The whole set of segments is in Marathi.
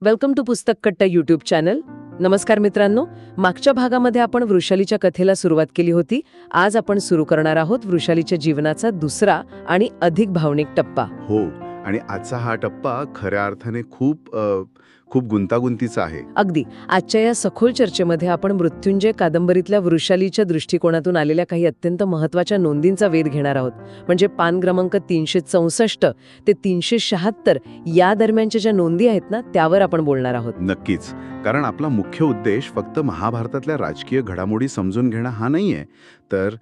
वेलकम टू पुस्तक कट्टा यूट्यूब चॅनल. नमस्कार मित्रांनो, मागच्या भागामध्ये आपण वृषालीच्या कथेला सुरुवात केली होती. आज आपण सुरू करणार आहोत वृषालीच्या जीवनाचा दुसरा आणि अधिक भावनिक टप्पा. हो, आणि आजचा हा टप्पा खऱ्या अर्थाने खूप गुंतागुंतीचा आहे. अगदी. आजच्या या सखोल चर्चेमध्ये आपण मृत्युंजय कादंबरीतल्या वृषालीच्या दृष्टिकोनातून आलेल्या काही अत्यंत महत्त्वाच्या नोंदींचा वेध घेणार आहोत. म्हणजे पान क्रमांक 364 ते 376 या दरम्यानच्या ज्या नोंदी आहेत ना, त्यावर आपण बोलणार आहोत. नक्कीच, कारण आपला मुख्य उद्देश फक्त महाभारतातल्या राजकीय घडामोडी समजून घेणं हा नाहीये, तर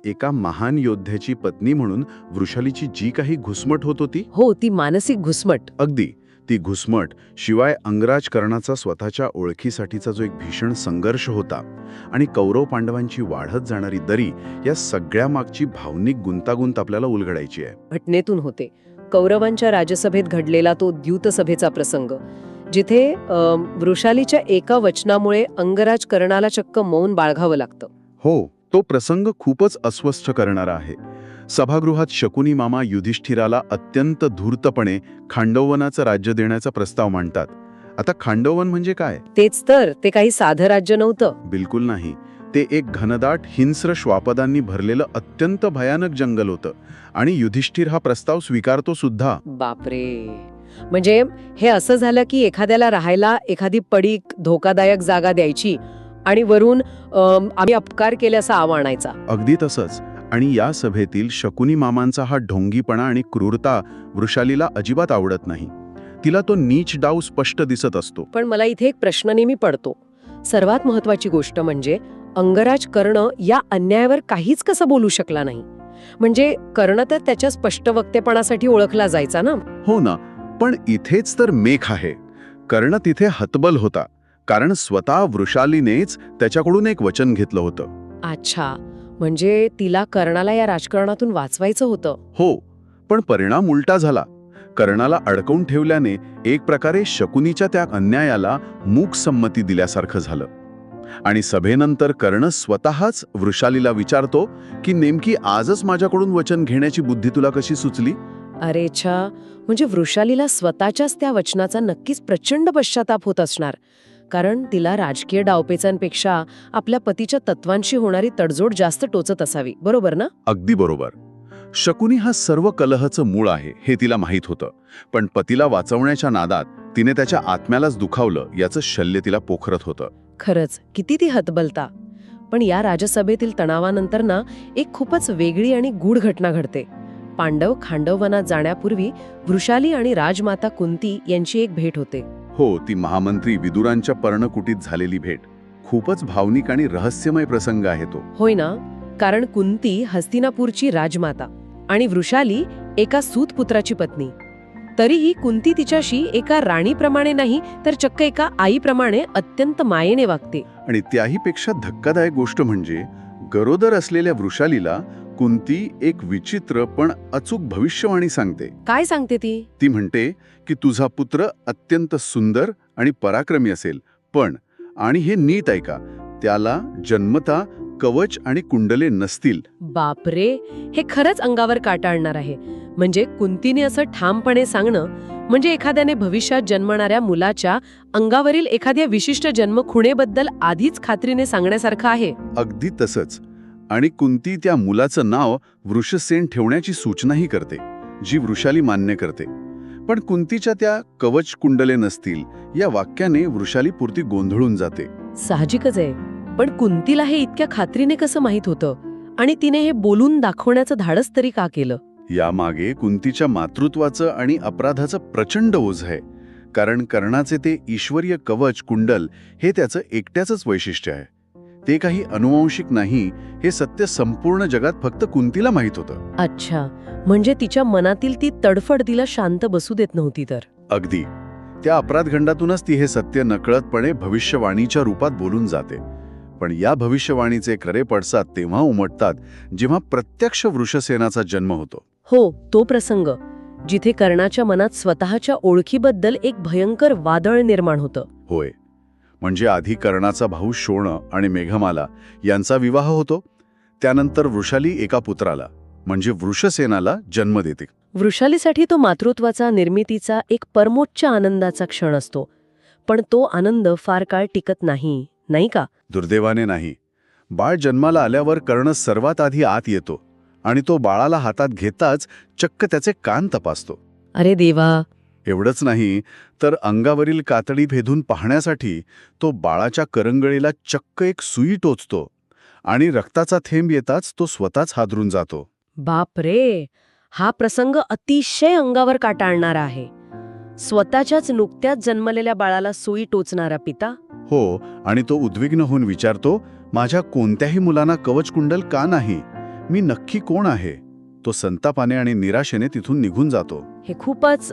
एका महान योद्ध्याची पत्नी म्हणून वृषालीची जी काही घुसमट होत होती, हो, ती मानसिक घुसमट. अगदी ती घुसमट, शिवाय अंगराज कर्णाचा स्वतःच्या ओळखीसाठीचा जो एक भीषण संघर्ष होता आणि कौरव पांडवांची वाढत जाणारी दरी, या सगळ्या मागची भावनिक गुंतागुंत आपल्याला उलगडायची आहे. घटनेतून होते. कौरवांच्या राजसभेत घडलेला तो द्यूतसभेचा प्रसंग, जिथे वृषालीच्या एका वचनामुळे अंगराज कर्णाला चक्क मौन बाळगावं लागतं. हो, तो प्रसंग खूपच अस्वस्थ करणारा आहे. सभागृहात शकुनी मामा युधिष्ठिराला अत्यंत धूर्तपणे खांडववनाचं राज्य देण्याचा प्रस्ताव मांडतात. आता खांडववन म्हणजे काय? तेच तर, ते काही साधं राज्य नव्हतं. बिलकुल नाही. ते एक घनदाट हिंस्र श्वापदांनी भरलेलं अत्यंत भयानक जंगल होतं, आणि युधिष्ठिर हा प्रस्ताव स्वीकारतो सुद्धा. बापरे. म्हणजे हे असं झालं की एखाद्याला राहायला एखादी पडीक धोकादायक जागा द्यायची आणि वरून आम्ही अपकार केल्याचा आव आणायचा. अगदी तसंच. आणि या सभेतील शकुनी मामांचा हा ढोंगीपणा आणि क्रूरता वृषालीला अजिबात आवडत नाही. तिला तो नीच डाव स्पष्ट दिसत असतो. पण मला इथे एक प्रश्न नेहमी पडतो. सर्वात महत्वाची गोष्ट म्हणजे अंगराज कर्ण या अन्यायावर काहीच कसं बोलू शकला नाही. म्हणजे कर्ण तर त्याच्या स्पष्ट वक्तेपणासाठी ओळखला जायचा ना. हो ना, पण इथेच तर मेख आहे. कर्ण तिथे हतबल होता, कारण स्वतः वृषालीनेच त्याच्याकडून एक वचन घेतलं होतं. अच्छा, म्हणजे तिला कर्णाला या राजकारणातून वाचवायचं होतं. हो, पण परिणाम उलटा झाला. कर्णाला अडकवून ठेवल्याने एक प्रकारे शकुनीच्या त्या अन्यायाला मूक संमती दिल्यासारखं झालं. आणि सभेनंतर कर्ण स्वतःच वृषालीला विचारतो की नेमकी आजच माझ्याकडून वचन घेण्याची बुद्धी तुला कशी सुचली? अरे छा, म्हणजे वृषालीला स्वतःच्याच त्या वचनाचा नक्कीच प्रचंड पश्चाताप होत असणार. कारण तिला राजकीय डावपेचांपेक्षा आपल्या पतीच्या तत्वांशी होणारी तडजोड जास्त टोचत असावी, बरोबर ना? अगदी बरोबर. शकुनी हा सर्व कलहाचं मूळ आहे हे तिला माहीत होतं, पण पतीला वाचवण्याच्या नादात तिने त्याच्या आत्म्यालाच दुखावलं याचं शल्य तिला पोखरत होतं. खरंच, किती ती हतबलता. पण या राजसभेतील तणावानंतर ना, एक खूपच वेगळी आणि गूढ घटना घडते. पांडव खांडववनात जाण्यापूर्वी वृषाली आणि राजमाता कुंती यांची एक भेट होते. हो, ती महामंत्री विदुरांच्या पर्णकुटीत झालेली भेट. खूपच भावनिक आणि रहस्यमय प्रसंग आहे तो. होय ना, कारण कुंती हस्तिनापूरची राजमाता आणि वृषाली एका सूतपुत्राची पत्नी. तरीही कुंती तिच्याशी एका राणीप्रमाणे नाही, तर चक्क एका आईप्रमाणे अत्यंत मायेने वागते. आणि त्याहीपेक्षा धक्कादायक गोष्ट म्हणजे गरोदर असलेल्या वृषालीला कुंती एक विचित्र पण अचूक भविष्यवाणी सांगते. काय सांगते ती? ती म्हणते की तुझा पुत्र अत्यंत सुंदर आणि पराक्रमी असेल, पण आणि हे नीट ऐका, त्याला जन्मता कवच आणि कुंडले नसतील. बापरे, हे खरंच अंगावर काटा आणणार आहे. म्हणजे कुंतीने असं ठामपणे सांगणं म्हणजे एखाद्याने भविष्यात जन्मणाऱ्या मुलाच्या अंगावरील एखाद्या विशिष्ट जन्मखुणेबद्दल आधीच खात्रीने सांगण्यासारखं आहे. अगदी तसंच. आणि कुंती त्या मुलाचं नाव वृषसेन ठेवण्याची सूचनाही करते, जी वृषाली मान्य करते. पण कुंतीच्या त्या कवच कुंडले नसतील या वाक्याने वृषाली पुरती गोंधळून जाते. साहजिकच आहे. पण कुंतीला हे इतक्या खात्रीने कसं माहीत होतं, आणि तिने हे बोलून दाखवण्याचं धाडस तरी का केलं? यामागे कुंतीच्या मातृत्वाचं आणि अपराधाचं प्रचंड ओझ आहे. कारण कर्णाचे ते ईश्वरीय कवच कुंडल हे त्याचं एकट्याचंच वैशिष्ट्य आहे. ते काही अनुवांशिक नाही, हे सत्य संपूर्ण जगात फक्त कुंतीला माहीत होतं. अच्छा, म्हणजे तिच्या मनातील ती तडफड तिला शांत बसू देत नव्हती तर. अगदी. त्या अपराधखंडातूनच ती हे सत्य नकळतपणे भविष्यवाणीच्या रूपात बोलून जाते. पण या भविष्यवाणीचे खरे पडसाद तेव्हा उमटतात जेव्हा प्रत्यक्ष वृषसेनाचा जन्म होतो. हो, तो प्रसंग जिथे कर्णाच्या मनात स्वतःच्या ओळखीबद्दल एक भयंकर वादळ निर्माण होतं. होय, म्हणजे आधी कर्णाचा भाऊ शोण आणि मेघमाला यांचा विवाह होतो. त्यानंतर वृषाली एका पुत्राला म्हणजे वृषसेनाला जन्म देते. वृषालीसाठी तो मातृत्वाचा, निर्मितीचा एक परमोच्च आनंदाचा क्षण असतो. पण तो आनंद फार काळ टिकत नाही, नाही का? दुर्दैवाने नाही. बाळ जन्माला आल्यावर कर्ण सर्वात आधी आत येतो आणि तो बाळाला हातात घेताच चक्क त्याचे कान तपासतो. अरे देवा! एवढंच नाही तर अंगावरील कातडी भेदून पाहण्यासाठी तो बाळाच्या करंगळीला चक्क एक सुई टोचतो आणि रक्ताचा थेंब येताच तो स्वतःच हादरून जातो. बाप रे! हा प्रसंग अतिशय अंगावर काटा आणणारा आहे. स्वतःच्याच नुकत्याच जन्मलेल्या बाळाला सुई टोचणारा पिता. हो, आणि तो उद्विग्न होऊन विचारतो, माझ्या कोणत्याही मुलांना कवचकुंडल का नाही? मी नक्की कोण आहे? तो संतापाने आणि निराशेने तिथून निघून जातो. हे खूपच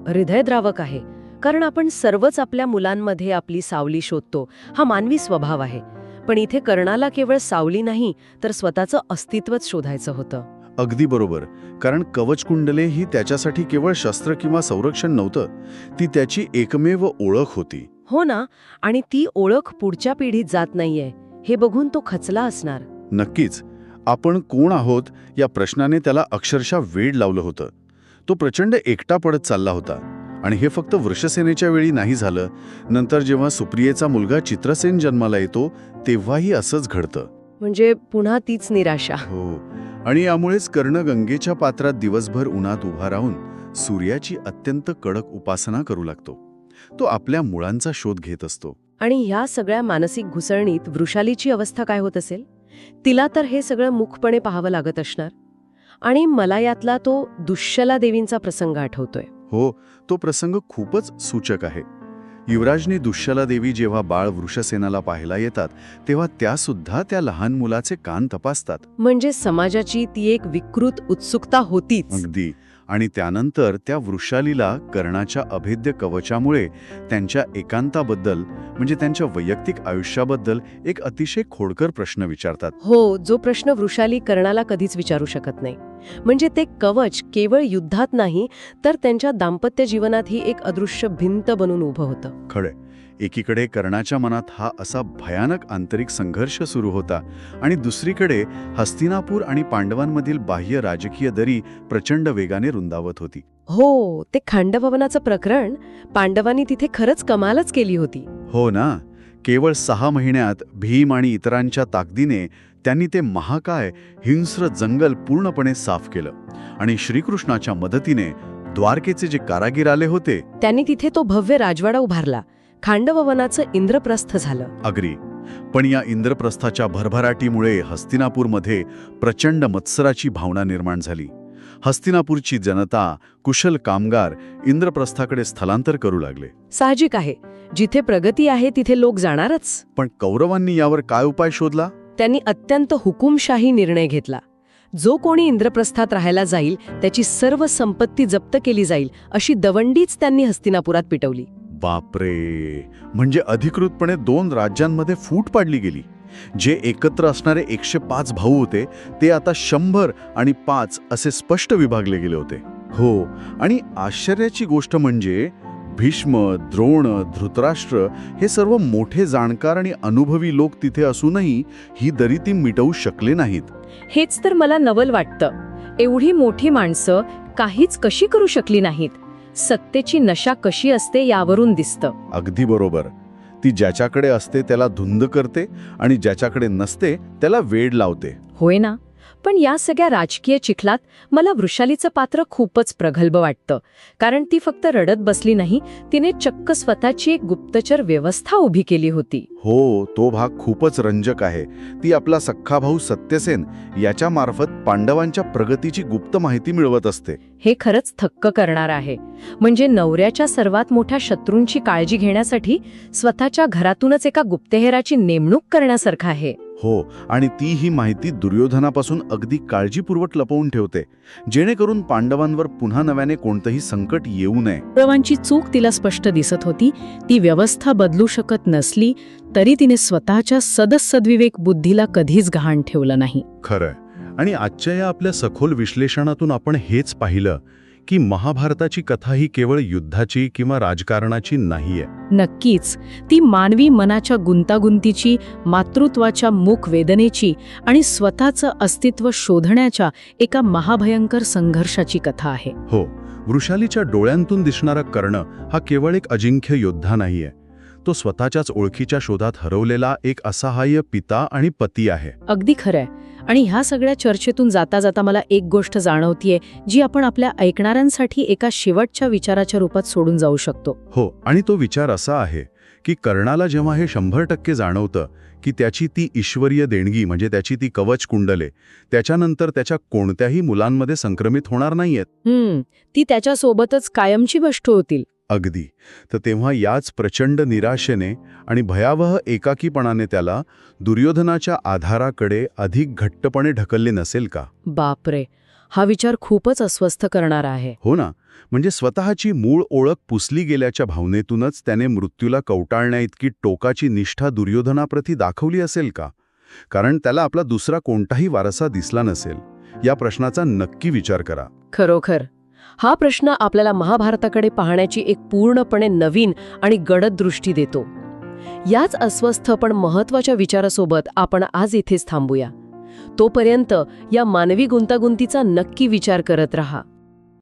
हृदयद्रावक आहे, कारण आपण सर्वच आपल्या मुलांमध्ये आपली सावली शोधतो. हा मानवी स्वभाव आहे. पण इथे कर्णाला केवळ सावली नाही तर स्वतःचं अस्तित्वच शोधायचं होतं. अगदी बरोबर. कारण कवचकुंडले ही त्याच्यासाठी केवळ शस्त्र किंवा संरक्षण नव्हतं, ती त्याची एकमेव ओळख होती. हो ना, आणि ती ओळख पुढच्या पिढीत जात नाहीये हे बघून तो खचला असणार. नक्कीच. आपण कोण आहोत या प्रश्नाने त्याला अक्षरशः वेड लावलं होतं. तो प्रचंड एकटा पडत चालला होता. आणि हे फक्त वृषसेनेच्या वेळी नाही झालं. नंतर जेव्हा सुप्रियेचा मुलगा चित्रसेन जन्माला येतो तेव्हाही असंच घडतं. म्हणजे पुन्हा तीच निराशा. हो, आणि यामुळेच कर्ण गंगेच्या पात्रात दिवसभर उन्हात उभा राहून सूर्याची अत्यंत कडक उपासना करू लागतो. तो आपल्या मुळांचा शोध घेत असतो. आणि ह्या सगळ्या मानसिक घुसळणीत वृषालीची अवस्था काय होत असेल? तिला तर हे सगळं मुखपणे पाहावं लागत असणार. आणि मला यातला तो दुश्शला देवींचा प्रसंग आठवतोय. हो, तो प्रसंग खूपच सूचक आहे. युवराजनी दुश्शला देवी जेव्हा बाळ वृषसेनाला पाहायला येतात तेव्हा त्या सुद्धा त्या लहान मुलाचे कान तपासतात. म्हणजे समाजाची ती एक विकृत उत्सुकता होतीच. अगदी. आणि त्यानंतर त्या वृषालीला कर्णाच्या अभेद्य कवचामुळे त्यांच्या एकांताबद्दल, म्हणजे त्यांच्या वैयक्तिक आयुष्याबद्दल एक अतिशय खोडकर प्रश्न विचारतात. हो, जो प्रश्न वृषाली कर्णाला कधीच विचारू शकत नाही. म्हणजे ते कवच केवळ युद्धात नाही तर त्यांच्या दाम्पत्य जीवनातही एक अदृश्य भिंत बनून उभं होतं. खरंय. एकीकडे कर्णाच्या मनात हा असा भयानक आंतरिक संघर्ष सुरू होता आणि दुसरीकडे हस्तिनापूर आणि पांडवांमधील बाह्य राजकीय दरी प्रचंड वेगाने रुंदावत होती. हो, ते खांडववनाचं प्रकरण पांडवांनी तिथे खरंच कमालच केली होती. हो ना. केवळ 6 महिन्यात भीम आणि इतरांच्या ताकदीने त्यांनी ते महाकाय हिंस्र जंगल पूर्णपणे साफ केलं आणि श्रीकृष्णाच्या मदतीने द्वारकेचे जे कारागीर आले होते त्यांनी तिथे तो भव्य राजवाडा उभारला. खांडववनाचं इंद्रप्रस्थ झालं. अग्री. पण या इंद्रप्रस्थाच्या भरभराटीमुळे हस्तिनापूरमध्ये प्रचंड मत्सराची भावना निर्माण झाली. हस्तिनापूरची जनता, कुशल कामगार इंद्रप्रस्थाकडे स्थलांतर करू लागले. साहजिक आहे, जिथे प्रगती आहे तिथे लोक जाणारच. पण कौरवांनी यावर काय उपाय शोधला? त्यांनी अत्यंत हुकुमशाही निर्णय घेतला. जो कोणी इंद्रप्रस्थात राहायला जाईल त्याची सर्व संपत्ती जप्त केली जाईल अशी दवंडीच त्यांनी हस्तिनापुरात पिटवली. बापरे. म्हणजे अधिकृतपणे 2 राज्यांमध्ये फूट पाडली गेली. जे एकत्र असणारे 105 भाऊ होते ते आता 100 आणि 5 असे स्पष्ट विभागले गेले होते. हो, आणि आश्चर्याची गोष्ट म्हणजे भीष्म, द्रोण, धृतराष्ट्र हे सर्व मोठे जाणकार आणि अनुभवी लोक तिथे असूनही ही दरी ती मिटवू शकले नाहीत. हेच तर मला नवल वाटतं. एवढी मोठी माणसं काहीच कशी करू शकली नाहीत? सत्तेची नशा कशी असते यावरून दिसतं. अगदी बरोबर. ती ज्याच्याकडे असते त्याला धुंद करते आणि ज्याच्याकडे नसते त्याला वेड लावते. होय ना. पण या सगळ्या राजकीय चिखलात मला वृषालीचं पात्र खूपच प्रगल्भ वाटतं. कारण ती फक्त रडत बसली नाही, तिने चक्क स्वतःची एक गुप्तचर व्यवस्था उभी केली होती. हो, तो भाग खूपच रंजक आहे. ती आपला सख्खा भाऊ सत्यसेन याच्या मार्फत पांडवांच्या प्रगतीची गुप्त माहिती मिळवत असते. हे खरंच थक्क करणार आहे. म्हणजे नवऱ्याच्या सर्वात मोठ्या शत्रूंची काळजी घेण्यासाठी स्वतःच्या घरातूनच एका गुप्तहेराची नेमणूक करण्यासारखं आहे. हो, आणि ती ही माहिती दुर्योधनापासून अगदी काळजीपूर्वक लपवून ठेवते, जेणेकरून पांडवांवर पुन्हा नव्याने कोणतंही संकट येऊ नये. कौरवांची चूक तिला स्पष्ट दिसत होती. ती व्यवस्था बदलू शकत नसली तरी तिने स्वतःच्या सदविवेक बुद्धीला कधीच गहाण ठेवलं नाही. खरंय. आणि आजच्या या आपल्या सखोल विश्लेषणातून आपण हेच पाहिलं की महाभारताची कथा ही केवळ युद्धाची किंवा राजकारणाची नाहीये. नक्कीच ती मानवी मनाच्या गुंतागुंतीची, मातृत्वाच्या मूक वेदनेची आणि स्वतःचं अस्तित्व शोधण्याच्या एका महाभयंकर संघर्षाची कथा आहे. हो, वृषालीच्या डोळ्यांतून दिसणारा कर्ण हा केवळ एक अजिंक्य योद्धा नाहीये. तो स्वतःच्याच ओळखीच्या शोधात हरवलेला एक असहाय्य पिता आणि पती आहे. अगदी खरंय. आणि ह्या सगळ्या चर्चेतून जाता जाता मला एक गोष्ट जाणवतीये जी आपण आपल्या ऐकणाऱ्यांसाठी एका शेवटच्या विचाराच्या रूपात सोडून जाऊ शकतो. हो, आणि तो विचार असा आहे की कर्णाला जेव्हा हे 100% जाणवतं की त्याची ती ईश्वरीय देणगी म्हणजे त्याची ती कवच कुंडले त्याच्यानंतर त्याच्या कोणत्याही मुलांमध्ये संक्रमित होणार नाहीयेत, ती त्याच्यासोबतच कायमची गोष्ट होतील. अगदी. तर तेव्हा याच प्रचंड निराशेने आणि भयावह एकाकीपणाने त्याला दुर्योधनाच्या आधाराकडे अधिक घट्टपणे ढकलले नसेल का? बापरे, हा विचार खूपच अस्वस्थ करणारा आहे. हो ना, म्हणजे स्वतःची मूळ ओळख पुसली गेल्याच्या भावनेतूनच त्याने मृत्यूला कवटाळण्याइतकी टोकाची निष्ठा दुर्योधनाप्रती दाखवली असेल का? कारण त्याला आपला दुसरा कोणताही वारसा दिसला नसेल. या प्रश्नाचा नक्की विचार करा. खरोखर हा प्रश्न आपल्याला महाभारताकडे पाहण्याची एक पूर्णपणे नवीन आणि गडद दृष्टी देतो. याच अस्वस्थ पण महत्त्वाच्या विचारासोबत आपण आज इथेच थांबूया. तोपर्यंत या मानवी गुंतागुंतीचा नक्की विचार करत रहा.